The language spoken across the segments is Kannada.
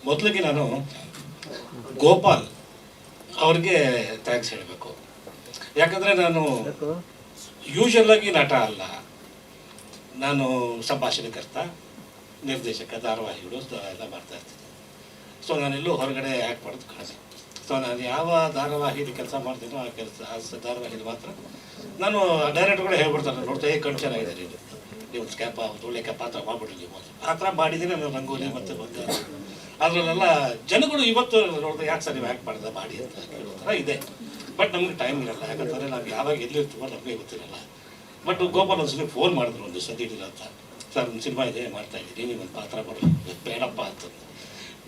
ಮೊದಲಿಗೆ ನಾನು ಗೋಪಾಲ್ ಅವ್ರಿಗೆ ಥ್ಯಾಂಕ್ಸ್ ಹೇಳಬೇಕು. ಯಾಕಂದರೆ ನಾನು ಯೂಶಲಾಗಿ ನಟ ಅಲ್ಲ, ನಾನು ಸಂಭಾಷಣೆಕರ್ತ, ನಿರ್ದೇಶಕ, ಧಾರಾವಾಹಿಗಳು ಎಲ್ಲ ಮಾಡ್ತಾ ಇರ್ತೀನಿ. ಸೊ ನಾನೆಲ್ಲೂ ಹೊರಗಡೆ ಆ್ಯಕ್ಟ್ ಮಾಡೋದು ಕಡಿಮೆ. ಸೊ ನಾನು ಯಾವ ಧಾರಾವಾಹಿಲಿ ಕೆಲಸ ಮಾಡ್ತೀನೋ ಆ ಧಾರಾವಾಹಿಲಿ ಮಾತ್ರ ನಾನು ಡೈರೆಕ್ಟ್ಗಳು ಹೇಳ್ಬಿಡ್ತಾರೆ, ನೋಡ್ತಾ ಕಣ್ಣು ಚೆನ್ನಾಗಿದೆ ನೀವು ಸ್ಕ್ಯಾಪ ಒಳ್ಳೆ ಪಾತ್ರ ಮಾಡ್ಬಿಟ್ರಿ ನೀವು ಆ ಥರ ಮಾಡಿದ್ದೀನಿ. ನಾನು ರಂಗೋಲಿ ಮತ್ತು ಬಂದ ಅದರಲ್ಲೆಲ್ಲ ಜನಗಳು ಇವತ್ತು ನೋಡಿದ್ರೆ ಯಾಕೆ ಸರ್ ನೀವು ಆ್ಯಕ್ಟ್ ಮಾಡಿದ ಮಾಡಿ ಅಂತ ಕೇಳೋ ಥರ ಇದೆ. ಬಟ್ ನಮ್ಗೆ ಟೈಮ್ ಇರಲ್ಲ, ಯಾಕಂದರೆ ನಾವು ಯಾವಾಗ ಎಲ್ಲಿರ್ತೀವೋ ನಮಗೆ ಗೊತ್ತಿರಲ್ಲ. ಬಟ್ ಗೋಪಾಲ್ ಒಂದ್ಸಲಿ ಫೋನ್ ಮಾಡಿದ್ರು ಒಂದು ಸದ್ಯಡಿಲ್ಲ ಅಂತ, ಸರ್ ಒಂದು ಸಿನಿಮಾ ಇದೆ ಮಾಡ್ತಾ ಇದ್ದೀನಿ, ನೀವು ಒಂದು ಪಾತ್ರ ಮಾಡೋದು ಬೇಡಪ್ಪ ಅಂತಂದು.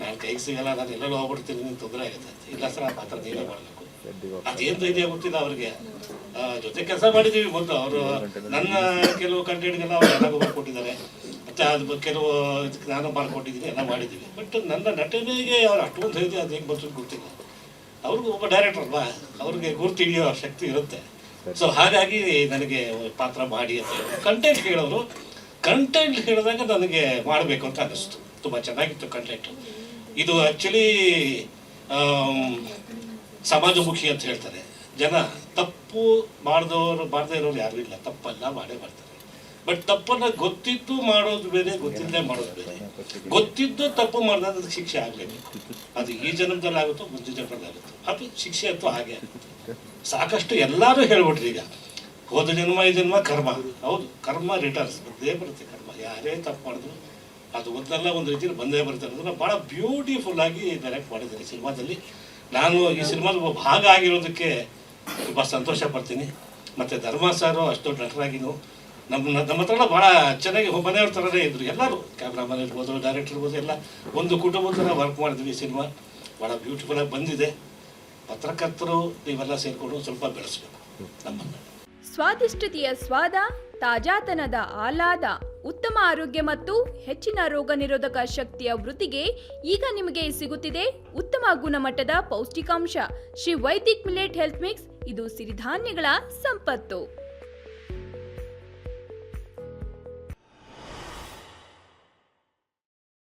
ನಾನು ಕೈಗೆ ಸಿಗಲ್ಲ, ನಾನು ಎಲ್ಲೆಲ್ಲೋ ಹೋಗ್ಬಿಡ್ತೀನಿ, ನಿಮ್ಗೆ ತೊಂದರೆ ಆಗುತ್ತೆ ಅಂತ. ಇಲ್ಲ ಸರ್ ಆ ಪಾತ್ರ ನೀವೇ ಮಾಡಬೇಕು. ಅದೇನು ಧೈರ್ಯ ಗೊತ್ತಿಲ್ಲ ಅವ್ರಿಗೆ. ಜೊತೆ ಕೆಲಸ ಮಾಡಿದ್ದೀವಿ ಮೊದಲು. ಅವರು ನನ್ನ ಕೆಲವು ಕಂಟೆಂಟ್ಗೆಲ್ಲ ಅವ್ರು ಎಲ್ಲ ಬರ್ಕೊಟ್ಟಿದ್ದಾರೆ, ಮತ್ತು ಅದು ಕೆಲವು ಇದಕ್ಕೆ ನಾನು ಮಾಡ್ಕೊಟ್ಟಿದ್ದೀನಿ, ಎಲ್ಲ ಮಾಡಿದ್ದೀವಿ. ಬಟ್ ನನ್ನ ನಟನೆಗೆ ಅವ್ರು ಅಷ್ಟೊಂದು ಧೈರ್ಯ ಅದು ಹೆಂಗೆ ಬರ್ತದೆ ಗೊತ್ತಿಲ್ಲ. ಅವ್ರಿಗೂ ಒಬ್ಬ ಡೈರೆಕ್ಟರ್ ಅಲ್ವಾ, ಅವ್ರಿಗೆ ಗುರುತು ಹಿಡಿಯೋ ಶಕ್ತಿ ಇರುತ್ತೆ. ಸೊ ಹಾಗಾಗಿ ನನಗೆ ಪಾತ್ರ ಮಾಡಿ ಅಂತ ಕಂಟೆಂಟ್ ಹೇಳೋರು, ಕಂಟೆಂಟ್ ಹೇಳಿದಾಗ ನನಗೆ ಮಾಡಬೇಕು ಅಂತ ಅನ್ನಿಸ್ತು. ತುಂಬ ಚೆನ್ನಾಗಿತ್ತು ಕಂಟೆಂಟು. ಇದು ಆ್ಯಕ್ಚುಲಿ ಸಮಾಜಮುಖಿ ಅಂತ ಹೇಳ್ತಾರೆ ಜನ. ತಪ್ಪು ಮಾಡದೇ ಇರೋರು ಯಾರೂ ಇಲ್ಲ, ತಪ್ಪೆಲ್ಲ ಮಾಡೇ ಮಾಡ್ತಾರೆ. ಬಟ್ ತಪ್ಪನ್ನು ಗೊತ್ತಿದ್ದು ಮಾಡೋದು ಬೇರೆ, ಗೊತ್ತಿಲ್ಲದೆ ಮಾಡೋದು ಬೇರೆ. ಗೊತ್ತಿದ್ದು ತಪ್ಪು ಮಾಡಿದಾಗ ಅದಕ್ಕೆ ಶಿಕ್ಷೆ ಆಗಲೇಬೇಕು. ಅದು ಈ ಜನ್ಮದಲ್ಲಿ ಆಗುತ್ತೋ ಮುಂದಿನ ಜನ್ಮದಲ್ಲಿ ಆಗುತ್ತೋ, ಅದು ಶಿಕ್ಷೆ ಅಂತೂ ಹಾಗೆ ಸಾಕಷ್ಟು ಎಲ್ಲರೂ ಹೇಳ್ಬಿಟ್ರಿ. ಈಗ ಹೋದ ಜನ್ಮ ಈ ಜನ್ಮ ಕರ್ಮ, ಹೌದು ಕರ್ಮ ರಿಟರ್ನ್ಸ್ ಬಂದೇ ಬರುತ್ತೆ. ಕರ್ಮ ಯಾರೇ ತಪ್ಪು ಮಾಡಿದ್ರು ಅದು ಒಂದಲ್ಲ ಒಂದು ರೀತಿಯಲ್ಲಿ ಬಂದೇ ಬರುತ್ತೆ ಅನ್ನೋದನ್ನ ಭಾಳ ಬ್ಯೂಟಿಫುಲ್ ಆಗಿ ಡೈರೆಕ್ಟ್ ಮಾಡಿದ್ದೀನಿ ಸಿನಿಮಾದಲ್ಲಿ. ನಾನು ಈ ಸಿನಿಮಾದ ಒಬ್ಬ ಭಾಗ ಆಗಿರೋದಕ್ಕೆ ತುಂಬ ಸಂತೋಷ ಪಡ್ತೀನಿ. ಮತ್ತು ಧರ್ಮ ಸಾರು ಅಷ್ಟು ನಟರಾಗಿನೂ ನಮ್ಮ ಹತ್ರ ಭಾಳ ಚೆನ್ನಾಗಿ ಮನೆಯವ್ರ ಥರನೇ ಇದ್ದರು ಎಲ್ಲರೂ. ಕ್ಯಾಮ್ರಾಮನ್ ಇರ್ಬೋದು, ಡೈರೆಕ್ಟರ್ ಇರ್ಬೋದು, ಎಲ್ಲ ಒಂದು ಕುಟುಂಬದ ಥರ ವರ್ಕ್ ಮಾಡಿದ್ವಿ. ಸಿನಿಮಾ ಭಾಳ ಬ್ಯೂಟಿಫುಲ್ಲಾಗಿ ಬಂದಿದೆ. ಪತ್ರಕರ್ತರು ನೀವೆಲ್ಲ ಸೇರಿಕೊಂಡು ಸ್ವಲ್ಪ ಬೆಳೆಸಬೇಕು ನಮ್ಮನ್ನು. ಸ್ವಾದಿಷ್ಟತೆಯ ಸ್ವಾದ, ತಾಜಾತನದ ಆಹ್ಲಾದ, ಉತ್ತಮ ಆರೋಗ್ಯ ಮತ್ತು ಹೆಚ್ಚಿನ ರೋಗ ನಿರೋಧಕ ಶಕ್ತಿಯ ವೃದ್ಧಿಗೆ ಈಗ ನಿಮಗೆ ಸಿಗುತ್ತಿದೆ ಉತ್ತಮ ಗುಣಮಟ್ಟದ ಪೌಷ್ಟಿಕಾಂಶ. Shri Vaidik millet health mix, ಇದು ಸಿರಿಧಾನ್ಯಗಳ ಸಂಪತ್ತು.